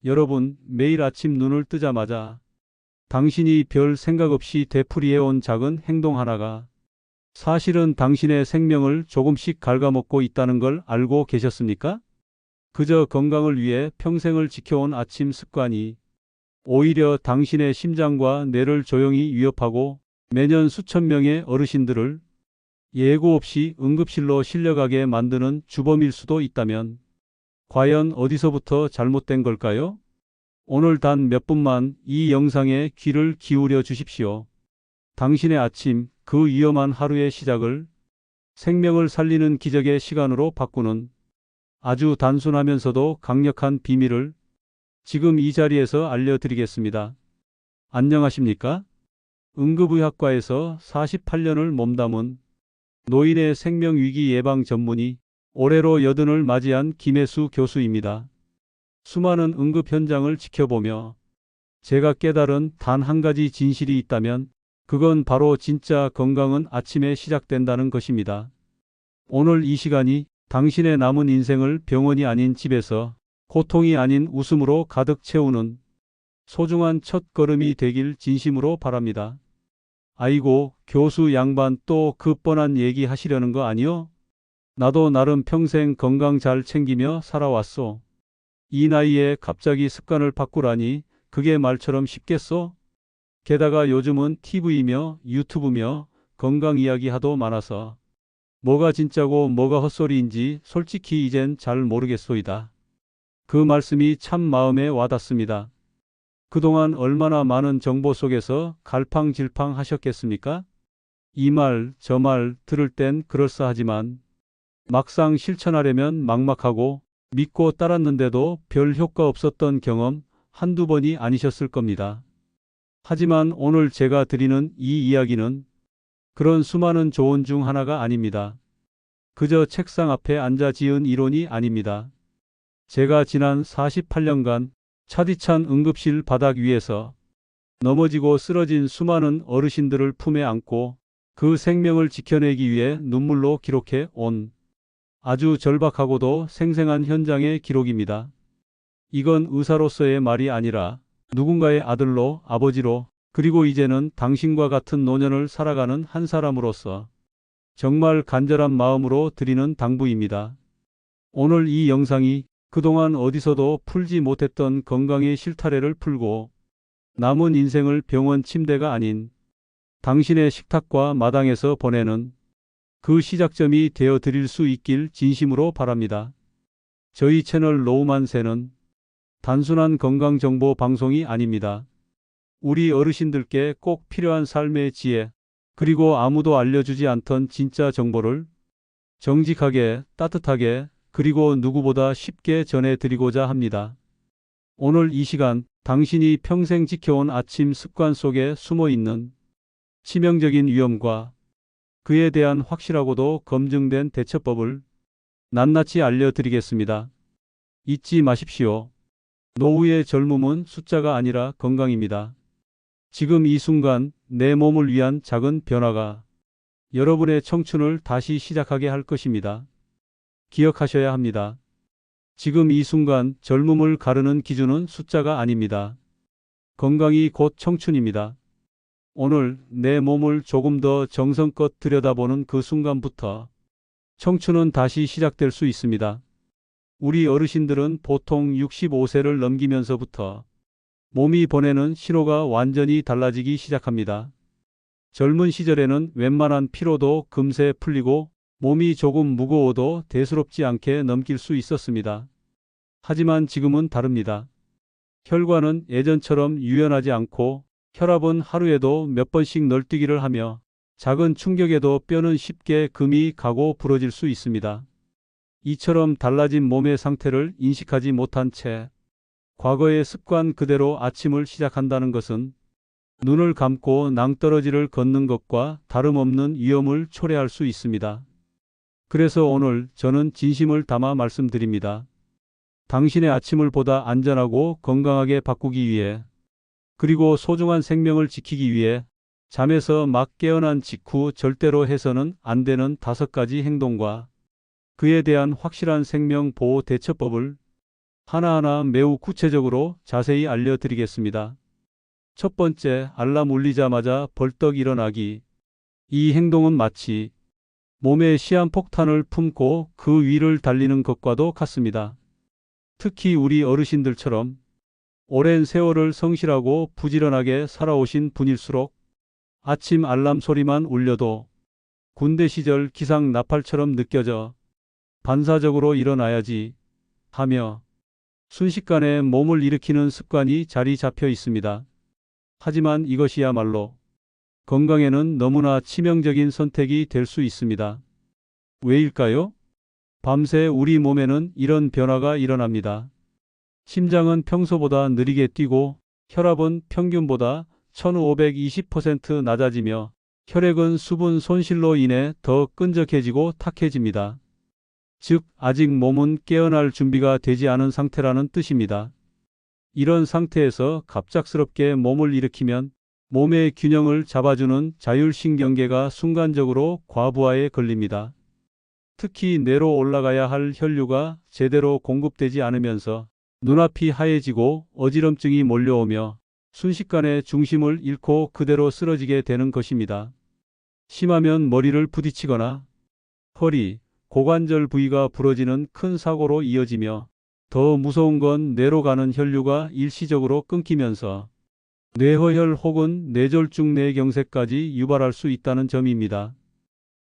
여러분, 매일 아침 눈을 뜨자마자 당신이 별 생각 없이 되풀이해온 작은 행동 하나가 사실은 당신의 생명을 조금씩 갉아먹고 있다는 걸 알고 계셨습니까? 그저 건강을 위해 평생을 지켜온 아침 습관이 오히려 당신의 심장과 뇌를 조용히 위협하고 매년 수천 명의 어르신들을 예고 없이 응급실로 실려가게 만드는 주범일 수도 있다면 과연 어디서부터 잘못된 걸까요? 오늘 단 몇 분만 이 영상에 귀를 기울여 주십시오. 당신의 아침, 그 위험한 하루의 시작을 생명을 살리는 기적의 시간으로 바꾸는 아주 단순하면서도 강력한 비밀을 지금 이 자리에서 알려드리겠습니다. 안녕하십니까? 응급의학과에서 48년을 몸담은 노인의 생명위기 예방 전문의 올해로 80을 맞이한 김혜수 교수입니다. 수많은 응급 현장을 지켜보며 제가 깨달은 단 한 가지 진실이 있다면 그건 바로 진짜 건강은 아침에 시작된다는 것입니다. 오늘 이 시간이 당신의 남은 인생을 병원이 아닌 집에서 고통이 아닌 웃음으로 가득 채우는 소중한 첫 걸음이 되길 진심으로 바랍니다. 아이고, 교수 양반 또 그 뻔한 얘기 하시려는 거 아니요? 나도 나름 평생 건강 잘 챙기며 살아왔소. 이 나이에 갑자기 습관을 바꾸라니 그게 말처럼 쉽겠소? 게다가 요즘은 TV며 유튜브며 건강 이야기 하도 많아서 뭐가 진짜고 뭐가 헛소리인지 솔직히 이젠 잘 모르겠소이다. 그 말씀이 참 마음에 와닿습니다. 그동안 얼마나 많은 정보 속에서 갈팡질팡 하셨겠습니까? 이 말, 저 말 들을 땐 그럴싸하지만 막상 실천하려면 막막하고 믿고 따랐는데도 별 효과 없었던 경험 한두 번이 아니셨을 겁니다. 하지만 오늘 제가 드리는 이 이야기는 그런 수많은 조언 중 하나가 아닙니다. 그저 책상 앞에 앉아 지은 이론이 아닙니다. 제가 지난 48년간 차디찬 응급실 바닥 위에서 넘어지고 쓰러진 수많은 어르신들을 품에 안고 그 생명을 지켜내기 위해 눈물로 기록해 온 아주 절박하고도 생생한 현장의 기록입니다. 이건 의사로서의 말이 아니라 누군가의 아들로, 아버지로, 그리고 이제는 당신과 같은 노년을 살아가는 한 사람으로서 정말 간절한 마음으로 드리는 당부입니다. 오늘 이 영상이 그동안 어디서도 풀지 못했던 건강의 실타래를 풀고 남은 인생을 병원 침대가 아닌 당신의 식탁과 마당에서 보내는 그 시작점이 되어 드릴 수 있길 진심으로 바랍니다. 저희 채널 노후만세는 단순한 건강정보 방송이 아닙니다. 우리 어르신들께 꼭 필요한 삶의 지혜, 그리고 아무도 알려주지 않던 진짜 정보를 정직하게, 따뜻하게, 그리고 누구보다 쉽게 전해드리고자 합니다. 오늘 이 시간 당신이 평생 지켜온 아침 습관 속에 숨어있는 치명적인 위험과 그에 대한 확실하고도 검증된 대처법을 낱낱이 알려드리겠습니다. 잊지 마십시오. 노후의 젊음은 숫자가 아니라 건강입니다. 지금 이 순간 내 몸을 위한 작은 변화가 여러분의 청춘을 다시 시작하게 할 것입니다. 기억하셔야 합니다. 지금 이 순간 젊음을 가르는 기준은 숫자가 아닙니다. 건강이 곧 청춘입니다. 오늘 내 몸을 조금 더 정성껏 들여다보는 그 순간부터 청춘은 다시 시작될 수 있습니다. 우리 어르신들은 보통 65세를 넘기면서부터 몸이 보내는 신호가 완전히 달라지기 시작합니다. 젊은 시절에는 웬만한 피로도 금세 풀리고 몸이 조금 무거워도 대수롭지 않게 넘길 수 있었습니다. 하지만 지금은 다릅니다. 혈관은 예전처럼 유연하지 않고 혈압은 하루에도 몇 번씩 널뛰기를 하며 작은 충격에도 뼈는 쉽게 금이 가고 부러질 수 있습니다. 이처럼 달라진 몸의 상태를 인식하지 못한 채 과거의 습관 그대로 아침을 시작한다는 것은 눈을 감고 낭떠러지를 걷는 것과 다름없는 위험을 초래할 수 있습니다. 그래서 오늘 저는 진심을 담아 말씀드립니다. 당신의 아침을 보다 안전하고 건강하게 바꾸기 위해, 그리고 소중한 생명을 지키기 위해 잠에서 막 깨어난 직후 절대로 해서는 안 되는 5가지 행동과 그에 대한 확실한 생명 보호 대처법을 하나하나 매우 구체적으로 자세히 알려드리겠습니다. 첫 번째, 알람 울리자마자 벌떡 일어나기. 이 행동은 마치 몸에 시한폭탄을 품고 그 위를 달리는 것과도 같습니다. 특히 우리 어르신들처럼 오랜 세월을 성실하고 부지런하게 살아오신 분일수록 아침 알람 소리만 울려도 군대 시절 기상 나팔처럼 느껴져 반사적으로 일어나야지 하며 순식간에 몸을 일으키는 습관이 자리 잡혀 있습니다. 하지만 이것이야말로 건강에는 너무나 치명적인 선택이 될 수 있습니다. 왜일까요? 밤새 우리 몸에는 이런 변화가 일어납니다. 심장은 평소보다 느리게 뛰고 혈압은 평균보다 1520% 낮아지며 혈액은 수분 손실로 인해 더 끈적해지고 탁해집니다. 즉, 아직 몸은 깨어날 준비가 되지 않은 상태라는 뜻입니다. 이런 상태에서 갑작스럽게 몸을 일으키면 몸의 균형을 잡아주는 자율신경계가 순간적으로 과부하에 걸립니다. 특히 뇌로 올라가야 할 혈류가 제대로 공급되지 않으면서 눈앞이 하얘지고 어지럼증이 몰려오며 순식간에 중심을 잃고 그대로 쓰러지게 되는 것입니다. 심하면 머리를 부딪히거나 허리, 고관절 부위가 부러지는 큰 사고로 이어지며 더 무서운 건 뇌로 가는 혈류가 일시적으로 끊기면서 뇌허혈 혹은 뇌졸중 뇌경색까지 유발할 수 있다는 점입니다.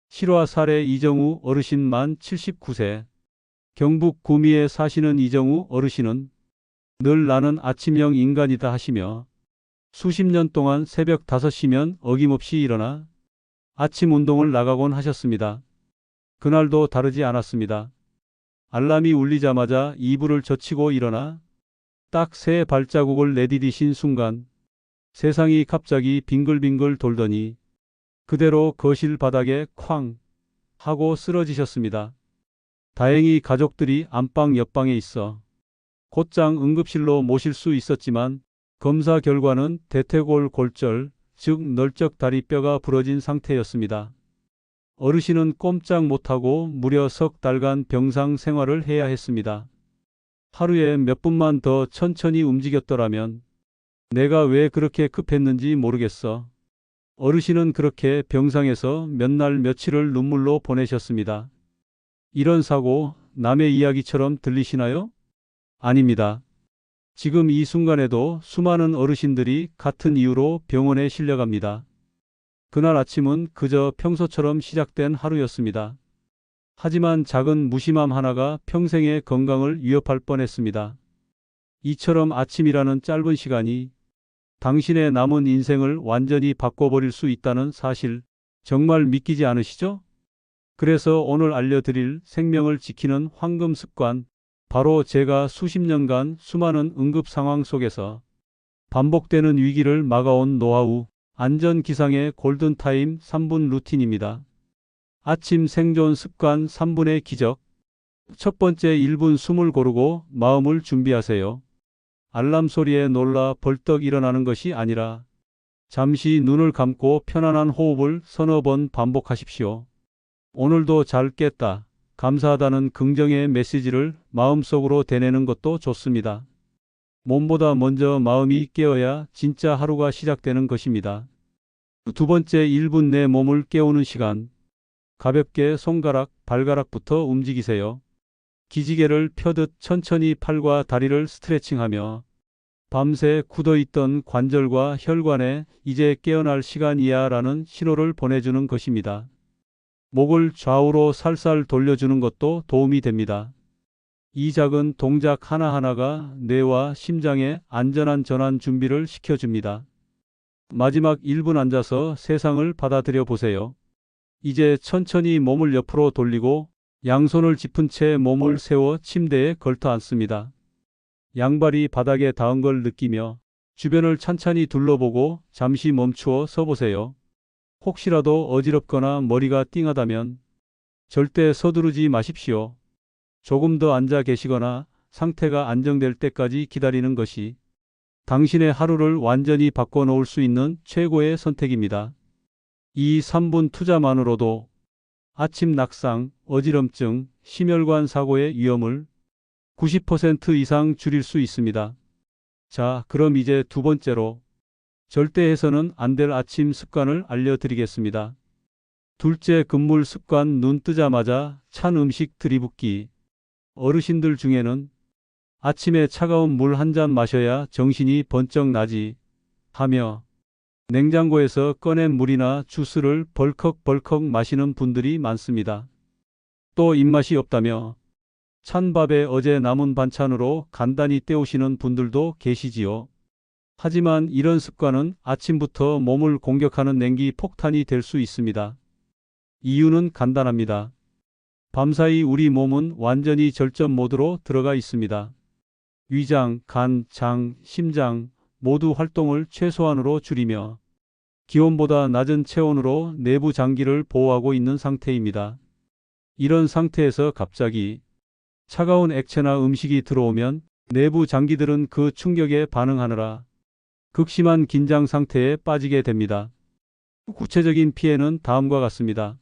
실화 사례 이정우 어르신 만 79세. 경북 구미에 사시는 이정우 어르신은 늘 나는 아침형 인간이다 하시며 수십 년 동안 새벽 5시면 어김없이 일어나 아침 운동을 나가곤 하셨습니다. 그날도 다르지 않았습니다. 알람이 울리자마자 이불을 젖히고 일어나 딱 세 발자국을 내디디신 순간 세상이 갑자기 빙글빙글 돌더니 그대로 거실 바닥에 쾅 하고 쓰러지셨습니다. 다행히 가족들이 안방 옆방에 있어 곧장 응급실로 모실 수 있었지만 검사 결과는 대퇴골 골절, 즉 널쩍 다리뼈가 부러진 상태였습니다. 어르신은 꼼짝 못하고 무려 석 달간 병상 생활을 해야 했습니다. 하루에 몇 분만 더 천천히 움직였더라면 내가 왜 그렇게 급했는지 모르겠어. 어르신은 그렇게 병상에서 몇 날 며칠을 눈물로 보내셨습니다. 이런 사고 남의 이야기처럼 들리시나요? 아닙니다. 지금 이 순간에도 수많은 어르신들이 같은 이유로 병원에 실려갑니다. 그날 아침은 그저 평소처럼 시작된 하루였습니다. 하지만 작은 무심함 하나가 평생의 건강을 위협할 뻔했습니다. 이처럼 아침이라는 짧은 시간이 당신의 남은 인생을 완전히 바꿔버릴 수 있다는 사실 정말 믿기지 않으시죠? 그래서 오늘 알려드릴 생명을 지키는 황금 습관, 바로 제가 수십 년간 수많은 응급 상황 속에서 반복되는 위기를 막아온 노하우, 안전기상의 골든타임 3분 루틴입니다. 아침 생존 습관 3분의 기적. 첫 번째, 1분 숨을 고르고 마음을 준비하세요. 알람 소리에 놀라 벌떡 일어나는 것이 아니라 잠시 눈을 감고 편안한 호흡을 서너 번 반복하십시오. 오늘도 잘 깼다, 감사하다는 긍정의 메시지를 마음속으로 되뇌는 것도 좋습니다. 몸보다 먼저 마음이 깨어야 진짜 하루가 시작되는 것입니다. 두 번째, 1분 내 몸을 깨우는 시간. 가볍게 손가락, 발가락부터 움직이세요. 기지개를 펴듯 천천히 팔과 다리를 스트레칭하며 밤새 굳어있던 관절과 혈관에 이제 깨어날 시간이야 라는 신호를 보내주는 것입니다. 목을 좌우로 살살 돌려주는 것도 도움이 됩니다. 이 작은 동작 하나하나가 뇌와 심장에 안전한 전환 준비를 시켜줍니다. 마지막 1분 앉아서 세상을 받아들여 보세요. 이제 천천히 몸을 옆으로 돌리고 양손을 짚은 채 몸을 세워 침대에 걸터 앉습니다. 양발이 바닥에 닿은 걸 느끼며 주변을 찬찬히 둘러보고 잠시 멈추어 서보세요. 혹시라도 어지럽거나 머리가 띵하다면 절대 서두르지 마십시오. 조금 더 앉아 계시거나 상태가 안정될 때까지 기다리는 것이 당신의 하루를 완전히 바꿔놓을 수 있는 최고의 선택입니다. 이 3분 투자만으로도 아침 낙상, 어지럼증, 심혈관 사고의 위험을 90% 이상 줄일 수 있습니다. 자, 그럼 이제 두 번째로 절대 해서는 안 될 아침 습관을 알려드리겠습니다. 둘째, 금물 습관. 눈 뜨자마자 찬 음식 들이붓기. 어르신들 중에는 아침에 차가운 물 한 잔 마셔야 정신이 번쩍 나지 하며 냉장고에서 꺼낸 물이나 주스를 벌컥벌컥 마시는 분들이 많습니다. 또 입맛이 없다며 찬 밥에 어제 남은 반찬으로 간단히 때우시는 분들도 계시지요. 하지만 이런 습관은 아침부터 몸을 공격하는 냉기 폭탄이 될 수 있습니다. 이유는 간단합니다. 밤사이 우리 몸은 완전히 절전 모드로 들어가 있습니다. 위장, 간, 장, 심장 모두 활동을 최소한으로 줄이며 기온보다 낮은 체온으로 내부 장기를 보호하고 있는 상태입니다. 이런 상태에서 갑자기 차가운 액체나 음식이 들어오면 내부 장기들은 그 충격에 반응하느라 극심한 긴장 상태에 빠지게 됩니다. 구체적인 피해는 다음과 같습니다.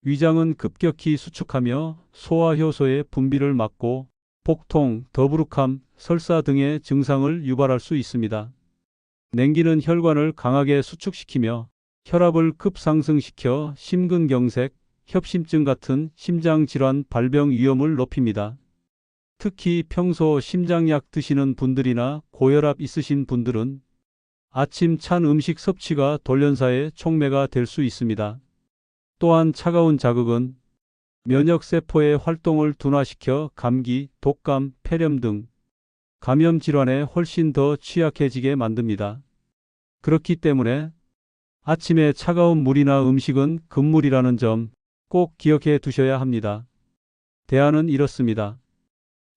위장은 급격히 수축하며 소화효소의 분비를 막고 복통, 더부룩함, 설사 등의 증상을 유발할 수 있습니다. 냉기는 혈관을 강하게 수축시키며 혈압을 급상승시켜 심근경색, 협심증 같은 심장질환 발병 위험을 높입니다. 특히 평소 심장약 드시는 분들이나 고혈압 있으신 분들은 아침 찬 음식 섭취가 돌연사의 촉매가 될 수 있습니다. 또한 차가운 자극은 면역세포의 활동을 둔화시켜 감기, 독감, 폐렴 등 감염 질환에 훨씬 더 취약해지게 만듭니다. 그렇기 때문에 아침에 차가운 물이나 음식은 금물이라는 점 꼭 기억해 두셔야 합니다. 대안은 이렇습니다.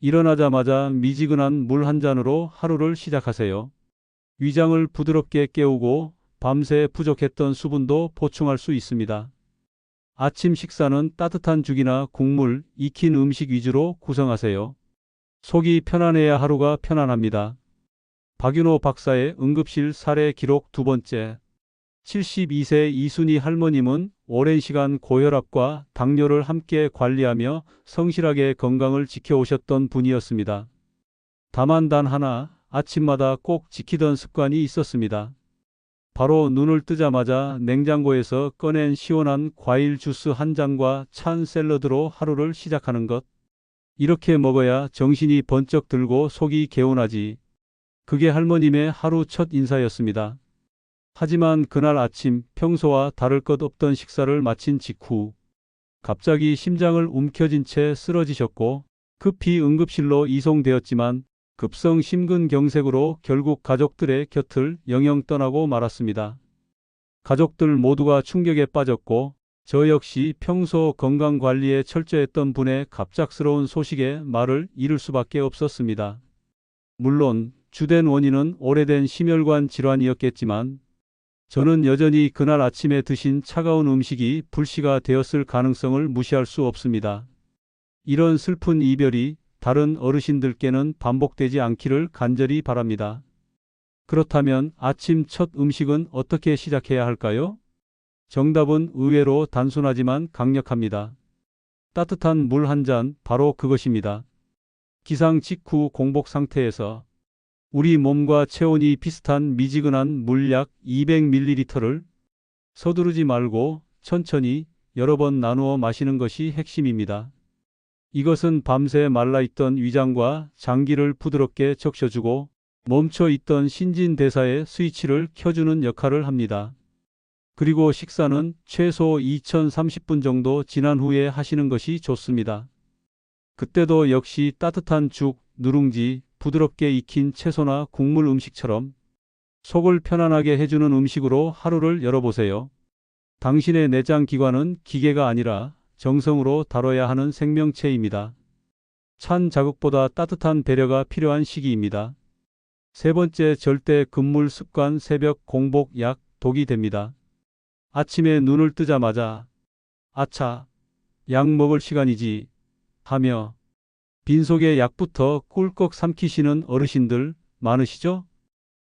일어나자마자 미지근한 물 한 잔으로 하루를 시작하세요. 위장을 부드럽게 깨우고 밤새 부족했던 수분도 보충할 수 있습니다. 아침 식사는 따뜻한 죽이나 국물, 익힌 음식 위주로 구성하세요. 속이 편안해야 하루가 편안합니다. 박윤호 박사의 응급실 사례 기록. 두 번째, 72세 이순희 할머님은 오랜 시간 고혈압과 당뇨를 함께 관리하며 성실하게 건강을 지켜오셨던 분이었습니다. 다만 단 하나, 아침마다 꼭 지키던 습관이 있었습니다. 바로 눈을 뜨자마자 냉장고에서 꺼낸 시원한 과일 주스 한 잔과 찬 샐러드로 하루를 시작하는 것. 이렇게 먹어야 정신이 번쩍 들고 속이 개운하지. 그게 할머님의 하루 첫 인사였습니다. 하지만 그날 아침 평소와 다를 것 없던 식사를 마친 직후 갑자기 심장을 움켜쥔 채 쓰러지셨고 급히 응급실로 이송되었지만 급성 심근경색으로 결국 가족들의 곁을 영영 떠나고 말았습니다. 가족들 모두가 충격에 빠졌고 저 역시 평소 건강관리에 철저했던 분의 갑작스러운 소식에 말을 잃을 수밖에 없었습니다. 물론 주된 원인은 오래된 심혈관 질환이었겠지만 저는 여전히 그날 아침에 드신 차가운 음식이 불씨가 되었을 가능성을 무시할 수 없습니다. 이런 슬픈 이별이 다른 어르신들께는 반복되지 않기를 간절히 바랍니다. 그렇다면 아침 첫 음식은 어떻게 시작해야 할까요? 정답은 의외로 단순하지만 강력합니다. 따뜻한 물 한 잔, 바로 그것입니다. 기상 직후 공복 상태에서 우리 몸과 체온이 비슷한 미지근한 물 약 200ml를 서두르지 말고 천천히 여러 번 나누어 마시는 것이 핵심입니다. 이것은 밤새 말라있던 위장과 장기를 부드럽게 적셔주고 멈춰있던 신진대사의 스위치를 켜주는 역할을 합니다. 그리고 식사는 최소 2030분 정도 지난 후에 하시는 것이 좋습니다. 그때도 역시 따뜻한 죽, 누룽지, 부드럽게 익힌 채소나 국물 음식처럼 속을 편안하게 해주는 음식으로 하루를 열어보세요. 당신의 내장 기관은 기계가 아니라 정성으로 다뤄야 하는 생명체입니다. 찬 자극보다 따뜻한 배려가 필요한 시기입니다. 세 번째, 절대 금물 습관. 새벽 공복 약 독이 됩니다. 아침에 눈을 뜨자마자 아차, 약 먹을 시간이지 하며 빈속에 약부터 꿀꺽 삼키시는 어르신들 많으시죠?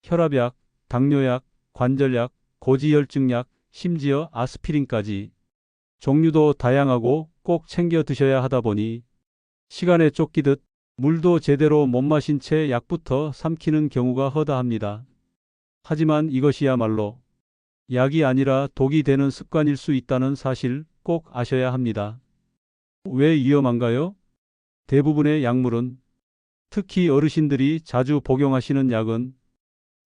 혈압약, 당뇨약, 관절약, 고지혈증약, 심지어 아스피린까지 종류도 다양하고 꼭 챙겨 드셔야 하다 보니 시간에 쫓기듯 물도 제대로 못 마신 채 약부터 삼키는 경우가 허다합니다. 하지만 이것이야말로 약이 아니라 독이 되는 습관일 수 있다는 사실 꼭 아셔야 합니다. 왜 위험한가요? 대부분의 약물은, 특히 어르신들이 자주 복용하시는 약은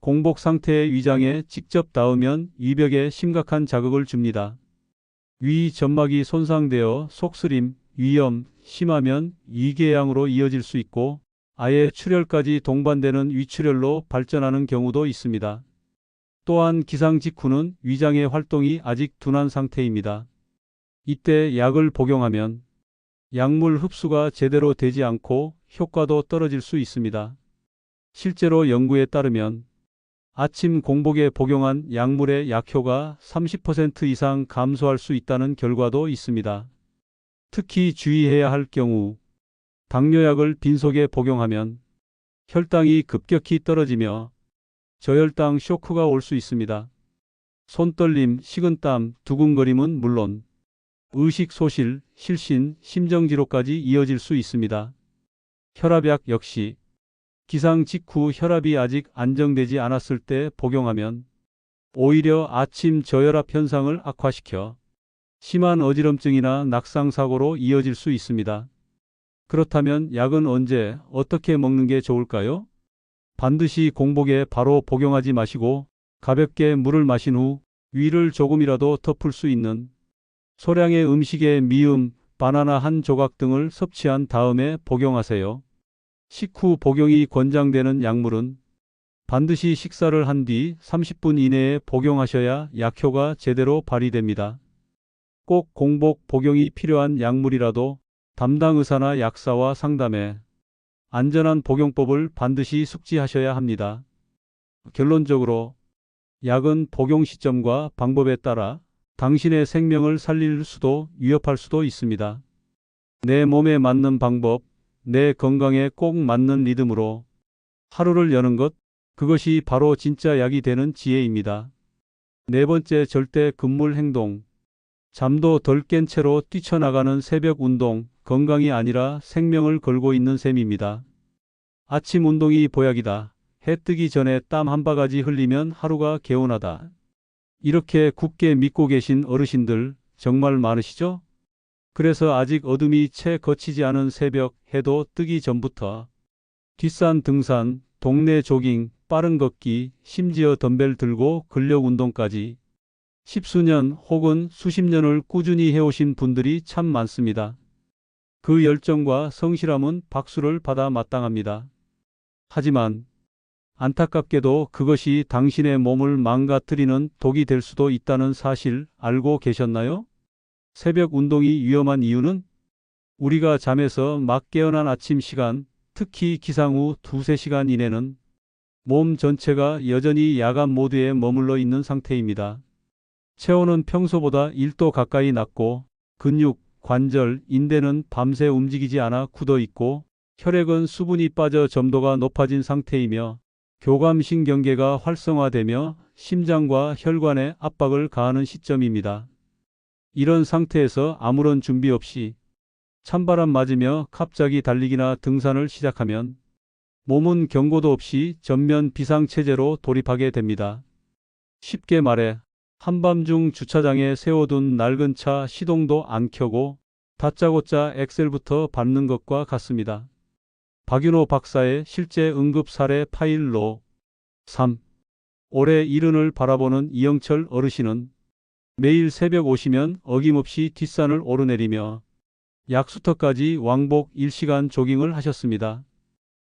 공복 상태의 위장에 직접 닿으면 위벽에 심각한 자극을 줍니다. 위 점막이 손상되어 속쓰림, 위염, 심하면 위궤양으로 이어질 수 있고 아예 출혈까지 동반되는 위출혈로 발전하는 경우도 있습니다. 또한 기상 직후는 위장의 활동이 아직 둔한 상태입니다. 이때 약을 복용하면 약물 흡수가 제대로 되지 않고 효과도 떨어질 수 있습니다. 실제로 연구에 따르면 아침 공복에 복용한 약물의 약효가 30% 이상 감소할 수 있다는 결과도 있습니다. 특히 주의해야 할 경우, 당뇨약을 빈속에 복용하면 혈당이 급격히 떨어지며 저혈당 쇼크가 올 수 있습니다. 손떨림, 식은땀, 두근거림은 물론 의식 소실, 실신, 심정지로까지 이어질 수 있습니다. 혈압약 역시 기상 직후 혈압이 아직 안정되지 않았을 때 복용하면 오히려 아침 저혈압 현상을 악화시켜 심한 어지럼증이나 낙상사고로 이어질 수 있습니다. 그렇다면 약은 언제, 어떻게 먹는 게 좋을까요? 반드시 공복에 바로 복용하지 마시고 가볍게 물을 마신 후 위를 조금이라도 덮을 수 있는 소량의 음식에 미음, 바나나 한 조각 등을 섭취한 다음에 복용하세요. 식후 복용이 권장되는 약물은 반드시 식사를 한 뒤 30분 이내에 복용하셔야 약효가 제대로 발휘됩니다. 꼭 공복 복용이 필요한 약물이라도 담당 의사나 약사와 상담해 안전한 복용법을 반드시 숙지하셔야 합니다. 결론적으로 약은 복용 시점과 방법에 따라 당신의 생명을 살릴 수도 위협할 수도 있습니다. 내 몸에 맞는 방법, 내 건강에 꼭 맞는 리듬으로 하루를 여는 것, 그것이 바로 진짜 약이 되는 지혜입니다. 네 번째, 절대 금물 행동. 잠도 덜 깬 채로 뛰쳐나가는 새벽 운동, 건강이 아니라 생명을 걸고 있는 셈입니다. 아침 운동이 보약이다. 해 뜨기 전에 땀 한 바가지 흘리면 하루가 개운하다. 이렇게 굳게 믿고 계신 어르신들 정말 많으시죠? 그래서 아직 어둠이 채 걷히지 않은 새벽 해도 뜨기 전부터 뒷산 등산, 동네 조깅, 빠른 걷기, 심지어 덤벨 들고 근력 운동까지 십수년 혹은 수십 년을 꾸준히 해오신 분들이 참 많습니다. 그 열정과 성실함은 박수를 받아 마땅합니다. 하지만 안타깝게도 그것이 당신의 몸을 망가뜨리는 독이 될 수도 있다는 사실 알고 계셨나요? 새벽 운동이 위험한 이유는 우리가 잠에서 막 깨어난 아침 시간, 특히 기상 후 2~3시간 이내는 몸 전체가 여전히 야간 모드에 머물러 있는 상태입니다. 체온은 평소보다 1도 가까이 낮고 근육, 관절, 인대는 밤새 움직이지 않아 굳어 있고 혈액은 수분이 빠져 점도가 높아진 상태이며 교감신경계가 활성화되며 심장과 혈관에 압박을 가하는 시점입니다. 이런 상태에서 아무런 준비 없이 찬바람 맞으며 갑자기 달리기나 등산을 시작하면 몸은 경고도 없이 전면 비상체제로 돌입하게 됩니다. 쉽게 말해 한밤중 주차장에 세워둔 낡은 차 시동도 안 켜고 다짜고짜 엑셀부터 밟는 것과 같습니다. 박윤호 박사의 실제 응급 사례 파일로 3. 올해 70을 바라보는 이영철 어르신은 매일 새벽 오시면 어김없이 뒷산을 오르내리며 약수터까지 왕복 1시간 조깅을 하셨습니다.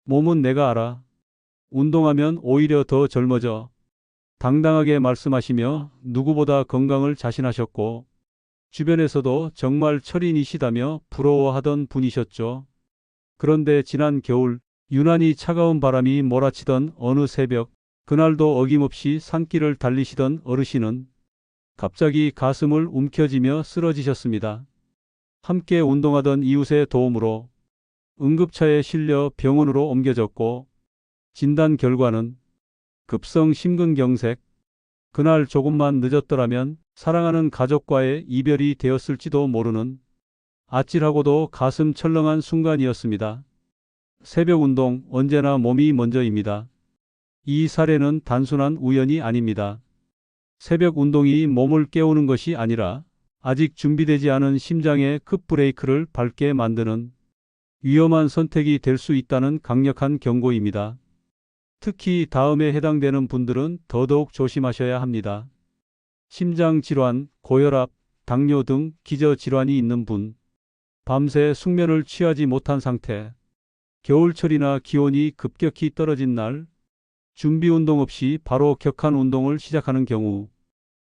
몸은 내가 알아. 운동하면 오히려 더 젊어져. 당당하게 말씀하시며 누구보다 건강을 자신하셨고 주변에서도 정말 철인이시다며 부러워하던 분이셨죠. 그런데 지난 겨울 유난히 차가운 바람이 몰아치던 어느 새벽, 그날도 어김없이 산길을 달리시던 어르신은 갑자기 가슴을 움켜쥐며 쓰러지셨습니다. 함께 운동하던 이웃의 도움으로 응급차에 실려 병원으로 옮겨졌고 진단 결과는 급성 심근경색. 그날 조금만 늦었더라면 사랑하는 가족과의 이별이 되었을지도 모르는 아찔하고도 가슴 철렁한 순간이었습니다. 새벽 운동 언제나 몸이 먼저입니다. 이 사례는 단순한 우연이 아닙니다. 새벽 운동이 몸을 깨우는 것이 아니라 아직 준비되지 않은 심장의 급브레이크를 밟게 만드는 위험한 선택이 될 수 있다는 강력한 경고입니다. 특히 다음에 해당되는 분들은 더더욱 조심하셔야 합니다. 심장 질환, 고혈압, 당뇨 등 기저질환이 있는 분, 밤새 숙면을 취하지 못한 상태, 겨울철이나 기온이 급격히 떨어진 날, 준비 운동 없이 바로 격한 운동을 시작하는 경우,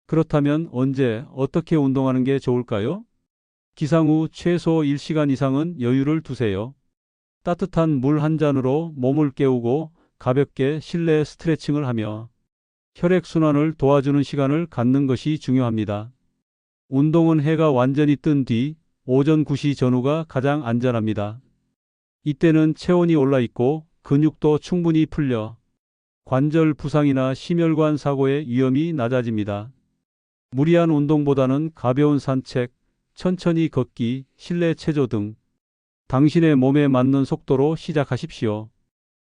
그렇다면 언제 어떻게 운동하는 게 좋을까요? 기상 후 최소 1시간 이상은 여유를 두세요. 따뜻한 물 한 잔으로 몸을 깨우고 가볍게 실내 스트레칭을 하며 혈액순환을 도와주는 시간을 갖는 것이 중요합니다. 운동은 해가 완전히 뜬 뒤 오전 9시 전후가 가장 안전합니다. 이때는 체온이 올라 있고 근육도 충분히 풀려 관절 부상이나 심혈관 사고의 위험이 낮아집니다. 무리한 운동보다는 가벼운 산책, 천천히 걷기, 실내 체조 등 당신의 몸에 맞는 속도로 시작하십시오.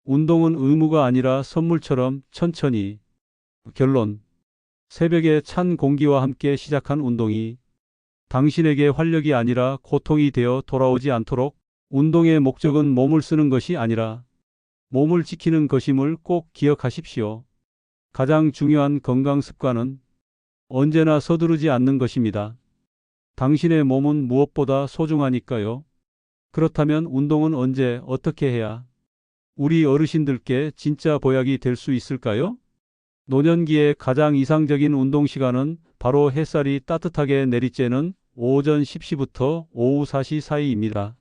운동은 의무가 아니라 선물처럼 천천히. 결론. 새벽에 찬 공기와 함께 시작한 운동이 당신에게 활력이 아니라 고통이 되어 돌아오지 않도록 운동의 목적은 몸을 쓰는 것이 아니라 몸을 지키는 것임을 꼭 기억하십시오. 가장 중요한 건강 습관은 언제나 서두르지 않는 것입니다. 당신의 몸은 무엇보다 소중하니까요. 그렇다면 운동은 언제 어떻게 해야 우리 어르신들께 진짜 보약이 될 수 있을까요? 노년기의 가장 이상적인 운동 시간은 바로 햇살이 따뜻하게 내리쬐는 오전 10시부터 오후 4시 사이입니다.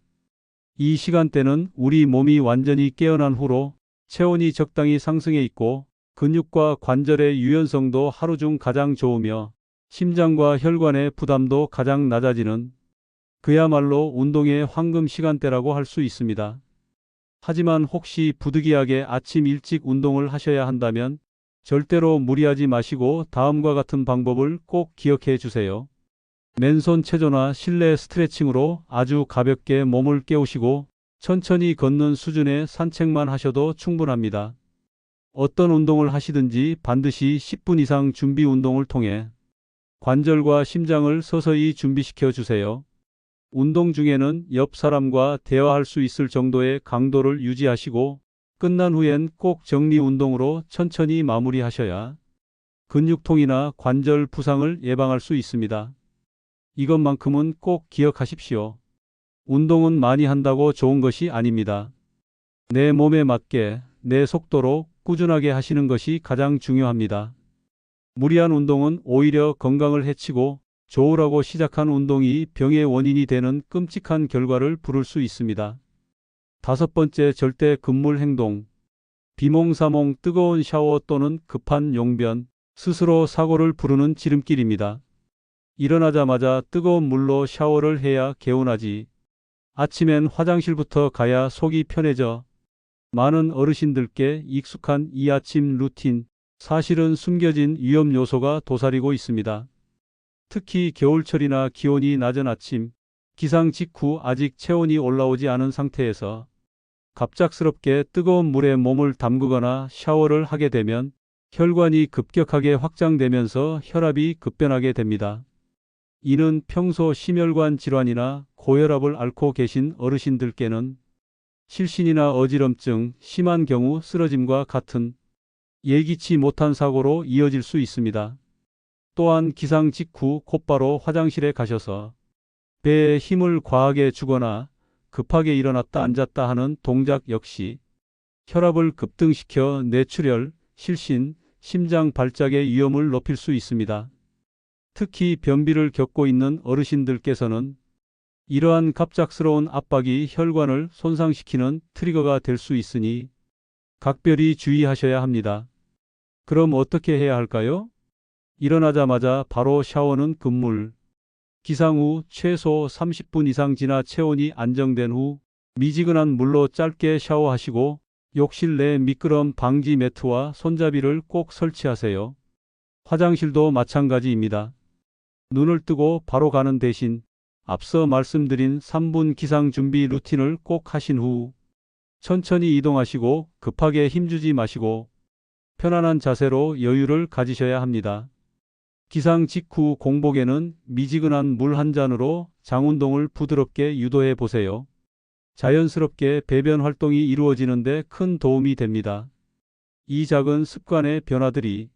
이 시간대는 우리 몸이 완전히 깨어난 후로 체온이 적당히 상승해 있고 근육과 관절의 유연성도 하루 중 가장 좋으며 심장과 혈관의 부담도 가장 낮아지는 그야말로 운동의 황금 시간대라고 할 수 있습니다. 하지만 혹시 부득이하게 아침 일찍 운동을 하셔야 한다면 절대로 무리하지 마시고 다음과 같은 방법을 꼭 기억해 주세요. 맨손 체조나 실내 스트레칭으로 아주 가볍게 몸을 깨우시고 천천히 걷는 수준의 산책만 하셔도 충분합니다. 어떤 운동을 하시든지 반드시 10분 이상 준비 운동을 통해 관절과 심장을 서서히 준비시켜 주세요. 운동 중에는 옆 사람과 대화할 수 있을 정도의 강도를 유지하시고 끝난 후엔 꼭 정리 운동으로 천천히 마무리하셔야 근육통이나 관절 부상을 예방할 수 있습니다. 이것만큼은 꼭 기억하십시오. 운동은 많이 한다고 좋은 것이 아닙니다. 내 몸에 맞게 내 속도로 꾸준하게 하시는 것이 가장 중요합니다. 무리한 운동은 오히려 건강을 해치고 좋으라고 시작한 운동이 병의 원인이 되는 끔찍한 결과를 부를 수 있습니다. 5번째, 절대 금물 행동. 비몽사몽 뜨거운 샤워 또는 급한 용변, 스스로 사고를 부르는 지름길입니다. 일어나자마자 뜨거운 물로 샤워를 해야 개운하지. 아침엔 화장실부터 가야 속이 편해져. 많은 어르신들께 익숙한 이 아침 루틴, 사실은 숨겨진 위험 요소가 도사리고 있습니다. 특히 겨울철이나 기온이 낮은 아침, 기상 직후 아직 체온이 올라오지 않은 상태에서 갑작스럽게 뜨거운 물에 몸을 담그거나 샤워를 하게 되면 혈관이 급격하게 확장되면서 혈압이 급변하게 됩니다. 이는 평소 심혈관 질환이나 고혈압을 앓고 계신 어르신들께는 실신이나 어지럼증, 심한 경우 쓰러짐과 같은 예기치 못한 사고로 이어질 수 있습니다. 또한 기상 직후 곧바로 화장실에 가셔서 배에 힘을 과하게 주거나 급하게 일어났다 앉았다 하는 동작 역시 혈압을 급등시켜 뇌출혈, 실신, 심장 발작의 위험을 높일 수 있습니다. 특히 변비를 겪고 있는 어르신들께서는 이러한 갑작스러운 압박이 혈관을 손상시키는 트리거가 될 수 있으니 각별히 주의하셔야 합니다. 그럼 어떻게 해야 할까요? 일어나자마자 바로 샤워는 금물. 기상 후 최소 30분 이상 지나 체온이 안정된 후 미지근한 물로 짧게 샤워하시고 욕실 내 미끄럼 방지 매트와 손잡이를 꼭 설치하세요. 화장실도 마찬가지입니다. 눈을 뜨고 바로 가는 대신 앞서 말씀드린 3분 기상 준비 루틴을 꼭 하신 후 천천히 이동하시고 급하게 힘주지 마시고 편안한 자세로 여유를 가지셔야 합니다. 기상 직후 공복에는 미지근한 물 한 잔으로 장 운동을 부드럽게 유도해 보세요. 자연스럽게 배변 활동이 이루어지는데 큰 도움이 됩니다. 이 작은 습관의 변화들이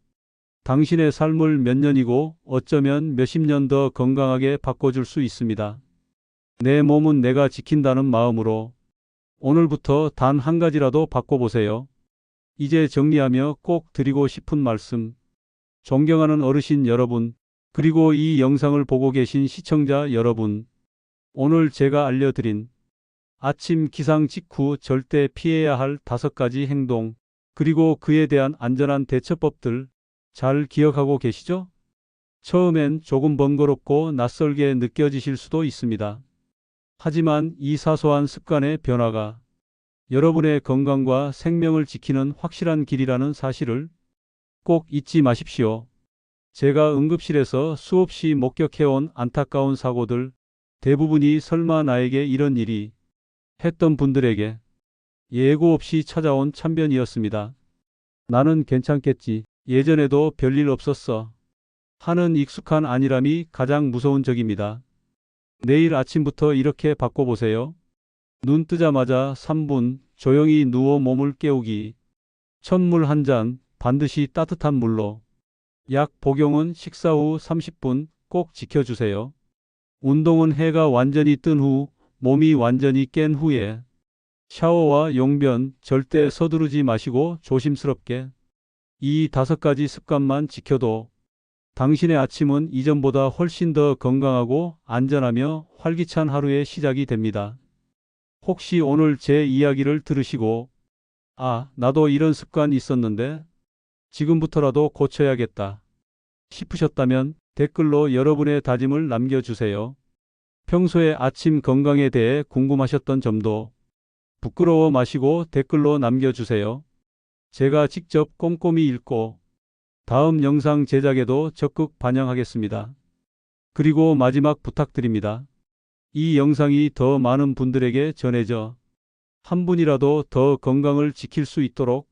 당신의 삶을 몇 년이고 어쩌면 몇십 년 더 건강하게 바꿔줄 수 있습니다. 내 몸은 내가 지킨다는 마음으로 오늘부터 단 한 가지라도 바꿔보세요. 이제 정리하며 꼭 드리고 싶은 말씀. 존경하는 어르신 여러분, 그리고 이 영상을 보고 계신 시청자 여러분, 오늘 제가 알려드린 아침 기상 직후 절대 피해야 할 5가지 행동, 그리고 그에 대한 안전한 대처법들 잘 기억하고 계시죠? 처음엔 조금 번거롭고 낯설게 느껴지실 수도 있습니다. 하지만 이 사소한 습관의 변화가 여러분의 건강과 생명을 지키는 확실한 길이라는 사실을 꼭 잊지 마십시오. 제가 응급실에서 수없이 목격해온 안타까운 사고들, 대부분이 설마 나에게 이런 일이 했던 분들에게 예고 없이 찾아온 참변이었습니다. 나는 괜찮겠지. 예전에도 별일 없었어. 하는 익숙한 안일함이 가장 무서운 적입니다. 내일 아침부터 이렇게 바꿔보세요. 눈 뜨자마자 3분 조용히 누워 몸을 깨우기. 찬물 한 잔, 반드시 따뜻한 물로. 약 복용은 식사 후 30분 꼭 지켜주세요. 운동은 해가 완전히 뜬 후, 몸이 완전히 깬 후에. 샤워와 용변 절대 서두르지 마시고 조심스럽게. 이 5가지 습관만 지켜도 당신의 아침은 이전보다 훨씬 더 건강하고 안전하며 활기찬 하루의 시작이 됩니다. 혹시 오늘 제 이야기를 들으시고 나도 이런 습관 있었는데 지금부터라도 고쳐야겠다 싶으셨다면 댓글로 여러분의 다짐을 남겨주세요. 평소에 아침 건강에 대해 궁금하셨던 점도 부끄러워 마시고 댓글로 남겨주세요. 제가 직접 꼼꼼히 읽고 다음 영상 제작에도 적극 반영하겠습니다. 그리고 마지막 부탁드립니다. 이 영상이 더 많은 분들에게 전해져 한 분이라도 더 건강을 지킬 수 있도록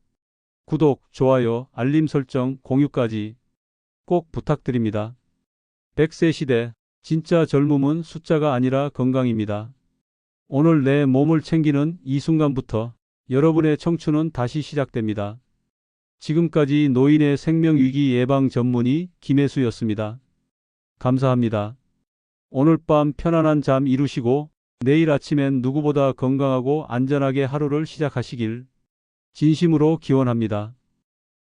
구독, 좋아요, 알림 설정, 공유까지 꼭 부탁드립니다. 100세 시대, 진짜 젊음은 숫자가 아니라 건강입니다. 오늘 내 몸을 챙기는 이 순간부터 여러분의 청춘은 다시 시작됩니다. 지금까지 노인의 생명위기 예방 전문의 김혜수였습니다. 감사합니다. 오늘 밤 편안한 잠 이루시고 내일 아침엔 누구보다 건강하고 안전하게 하루를 시작하시길 진심으로 기원합니다.